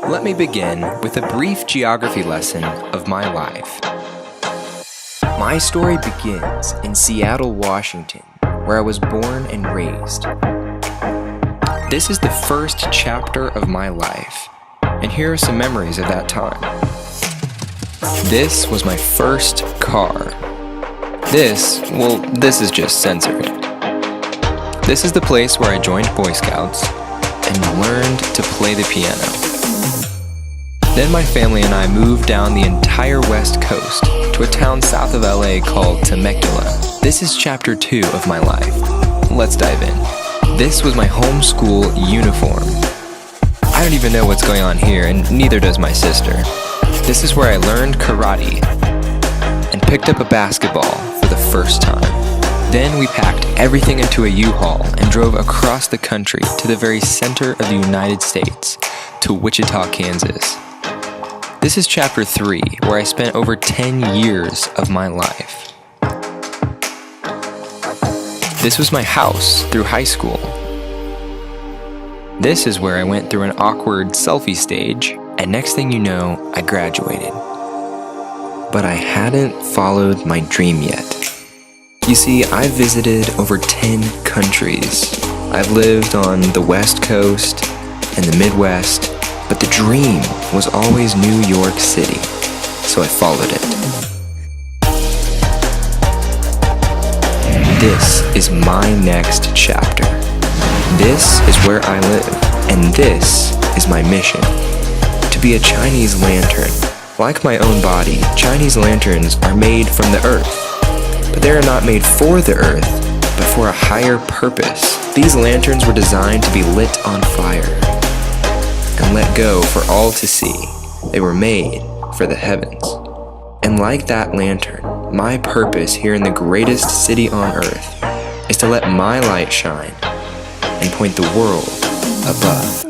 Let me begin with a brief geography lesson of my life. My story begins in Seattle, Washington, where I was born and raised. This is the first chapter of my life, and here are some memories of that time. This was my first car. This is just censored. This is the place where I joined Boy Scouts and learned to play the piano. Then my family and I moved down the entire West Coast to a town south of LA called Temecula. This is chapter 2 of my life. Let's dive in. This was my homeschool uniform. I don't even know what's going on here, and neither does my sister. This is where I learned karate and picked up a basketball for the first time. Then we packed everything into a U-Haul and drove across the country to the very center of the United States, to Wichita, Kansas. This is chapter 3, where I spent over 10 years of my life. This was my house through high school. This is where I went through an awkward selfie stage, and next thing you know, I graduated. But I hadn't followed my dream yet. You see, I've visited over 10 countries. I've lived on the West Coast and the Midwest, but the dream was always New York City, so I followed it. This is my next chapter. This is where I live, and this is my mission: to be a Chinese lantern. Like my own body, Chinese lanterns are made from the earth, but they are not made for the earth, but for a higher purpose. These lanterns were designed to be lit on fire and let go for all to see. They were made for the heavens. And like that lantern, my purpose here in the greatest city on earth is to let my light shine and point the world above.